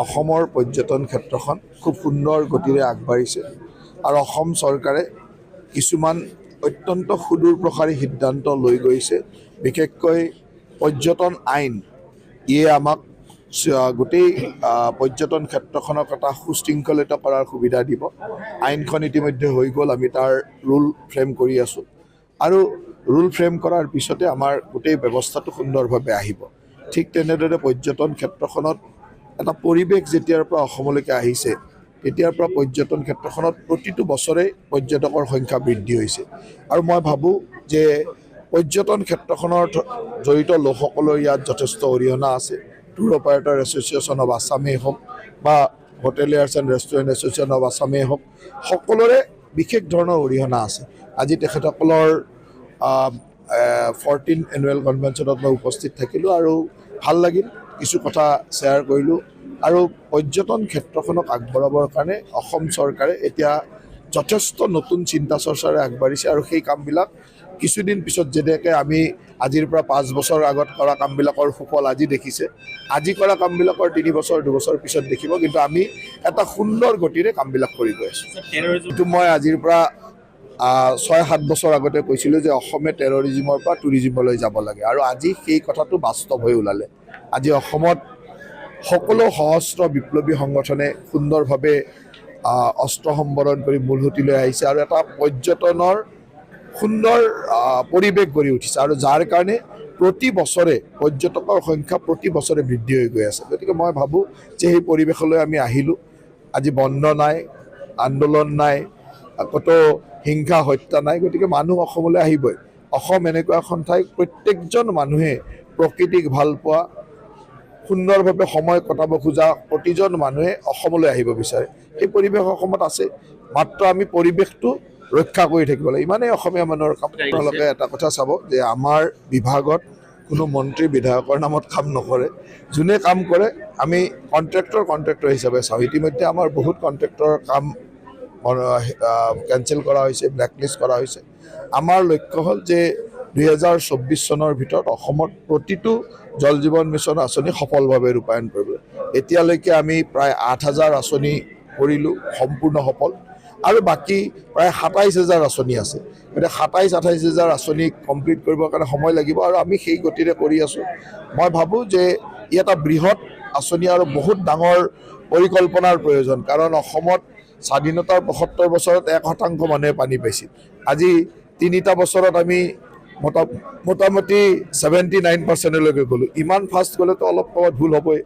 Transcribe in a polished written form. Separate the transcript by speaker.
Speaker 1: অসমৰ পৰ্যটন ক্ষেত্ৰখন খুব সুন্দৰ গতিৰে আগবাঢ়িছে আৰু অসম চৰকাৰে কিছুমান অত্যন্ত সুদূৰপ্ৰসাৰী সিদ্ধান্ত লৈ গৈছে। বিশেষকৈ পৰ্যটন আইন ইয়ে আমাক গোটেই পৰ্যটন ক্ষেত্ৰখনক এটা সুশৃংখলিত কৰাৰ সুবিধা দিব। আইনখন ইতিমধ্যে হৈ গ'ল, আমি তাৰ ৰুল ফ্ৰেম কৰি আছোঁ আৰু ৰুল ফ্ৰেম কৰাৰ পিছতে আমাৰ গোটেই ব্যৱস্থাটো সুন্দৰভাৱে আহিব। ঠিক তেনেদৰে পৰ্যটন ক্ষেত্ৰখনত এটা পৰিৱেশ যেতিয়াৰ পৰা অসমলৈকে আহিছে তেতিয়াৰ পৰা পৰ্যটন ক্ষেত্ৰখনত প্ৰতিটো বছৰে পৰ্যটকৰ সংখ্যা বৃদ্ধি হৈছে আৰু মই ভাবোঁ যে পৰ্যটন ক্ষেত্ৰখনৰ জড়িত লোকসকলৰ ইয়াত যথেষ্ট অৰিহণা আছে। ট্যুৰ অপাৰেটৰ এছ'চিয়েশ্যন অৱ আছামেই হওক বা hoteliers and restaurant association of আছামেই হওক, সকলোৰে বিশেষ ধৰণৰ অৰিহণা আছে। আজি তেখেতসকলৰ 14th এনুৱেল কনভেনশ্যনত মই উপস্থিত থাকিলোঁ আৰু ভাল লাগিল, কিছু কথা শ্বেয়াৰ কৰিলোঁ আৰু পৰ্যটন ক্ষেত্ৰখনক আগবঢ়াবৰ কাৰণে অসম চৰকাৰে এতিয়া যথেষ্ট নতুন চিন্তা চৰ্চাৰে আগবাঢ়িছে আৰু সেই কামবিলাক কিছুদিন পিছত যেনেকৈ আমি আজিৰ পৰা 5 বছৰ আগত কৰা কামবিলাকৰ সুফল আজি দেখিছে, আজি কৰা কামবিলাকৰ 3 বছৰ 2 বছৰ পিছত দেখিব, কিন্তু আমি এটা সুন্দৰ গতিৰে কামবিলাক কৰি গৈ আছোঁ। এইটো মই আজিৰ পৰা 6-7 বছৰ আগতে কৈছিলোঁ যে অসমে টেৰৰিজিমৰ পৰা টুৰিজিমলৈ যাব লাগে আৰু আজি সেই কথাটো বাস্তৱ হৈ ওলালে। আজি অসমত সকলো সশস্ত্ৰ বিপ্লৱী সংগঠনে সুন্দৰভাৱে অস্ত্ৰ সম্বৰণ কৰি মূলসুঁতিলৈ আহিছে আৰু এটা পৰ্যটনৰ সুন্দৰ পৰিৱেশ গঢ়ি উঠিছে আৰু যাৰ কাৰণে প্ৰতি বছৰে পৰ্যটকৰ সংখ্যা প্ৰতি বছৰে বৃদ্ধি হৈ গৈ আছে। গতিকে মই ভাবোঁ যে সেই পৰিৱেশলৈ আমি আহিলোঁ। আজি বন্ধ নাই, আন্দোলন নাই, ক'তো হিংসা হত্যা নাই, গতিকে মানুহ অসমলৈ আহিবই। অসম এনেকুৱা এখন ঠাই প্ৰত্যেকজন মানুহে প্ৰকৃতিক ভাল পোৱা, সুন্দৰভাৱে সময় কটাব খোজা প্ৰতিজন মানুহে অসমলৈ আহিব বিচাৰে। সেই পৰিৱেশ অসমত আছে, মাত্ৰ আমি পৰিৱেশটো ৰক্ষা কৰি থাকিব লাগে, ইমানেই অসমীয়া মানুহৰ কাম। আপোনালোকে এটা কথা চাব যে আমাৰ বিভাগত কোনো মন্ত্ৰী বিধায়কৰ নামত কাম নকৰে। যোনে কাম কৰে আমি কণ্ট্ৰেক্টৰ হিচাপে চাওঁ। ইতিমধ্যে আমাৰ বহুত কণ্ট্ৰেক্টৰৰ কাম কেঞ্চেল কৰা হৈছে, ব্লেকলিষ্ট কৰা হৈছে। আমাৰ লক্ষ্য হ'ল যে 2024 চনৰ ভিতৰত অসমত প্ৰতিটো জল জীৱন মিছন আঁচনি সফলভাৱে ৰূপায়ণ কৰিবলৈ। এতিয়ালৈকে আমি প্ৰায় 8,000 আঁচনি কৰিলোঁ, সম্পূৰ্ণ সফল, আৰু বাকী প্ৰায় 27,000 আঁচনি আছে। গতিকে 27-28,000 আঁচনি কমপ্লিট কৰিবৰ কাৰণে সময় লাগিব আৰু আমি সেই গতিৰে কৰি আছোঁ। মই ভাবোঁ যে ই এটা বৃহৎ আঁচনি আৰু বহুত ডাঙৰ পৰিকল্পনাৰ প্ৰয়োজন, কাৰণ অসমত স্বাধীনতাৰ 75 বছৰত 1% মানুহে পানী পাইছিল। আজি 3টা বছৰত আমি মোটামুটি 79%লৈকে গ'লোঁ। ইমান ফাষ্ট গ'লেতো অলপ ভুল হ'বই।